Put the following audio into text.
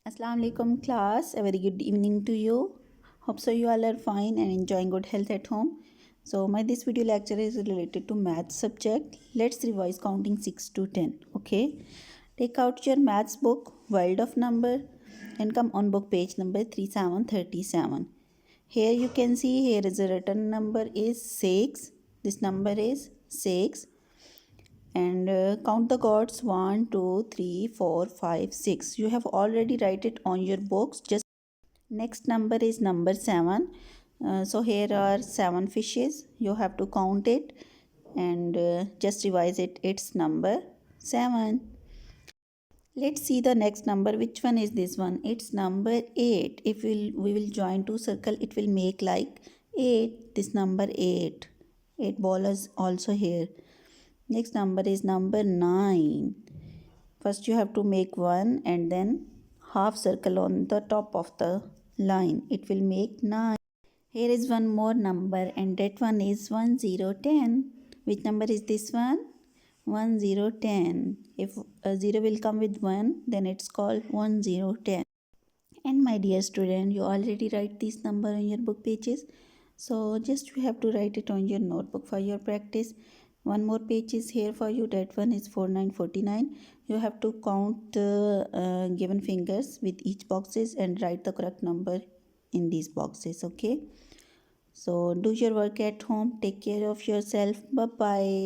Assalamu alaikum class, a very good evening to you. Hope so you all are fine and enjoying good health at home. So my this video lecture is related to math subject. Let's revise counting 6 to 10. Okay, take out your maths book World of Number and come on book page number 3737. Here you can see here is a written number is 6. This number is 6 and count the gods 1 2 3 4 5 6. You have already write it on your books. Just next number is number 7. So here are 7 fishes. You have to count it and just revise it. It's number 7. Let's see the next number. Which one is this one? It's number 8. If we will join two circle, it will make like 8. This number 8. 8 ball is also here. Next number is number 9. First you have to make one and then half circle on the top of the line. It will make 9. Here is one more number and that one is 1010. Which number is this one? 1010. If a 0 will come with 1, then it's called 1010. And my dear student, you already write this number on your book pages. So just you have to write it on your notebook for your practice. One more page is here for you. That one is 4949. You have to count given fingers with each boxes and write the correct number in these boxes. Okay. So do your work at home. Take care of yourself. Bye bye.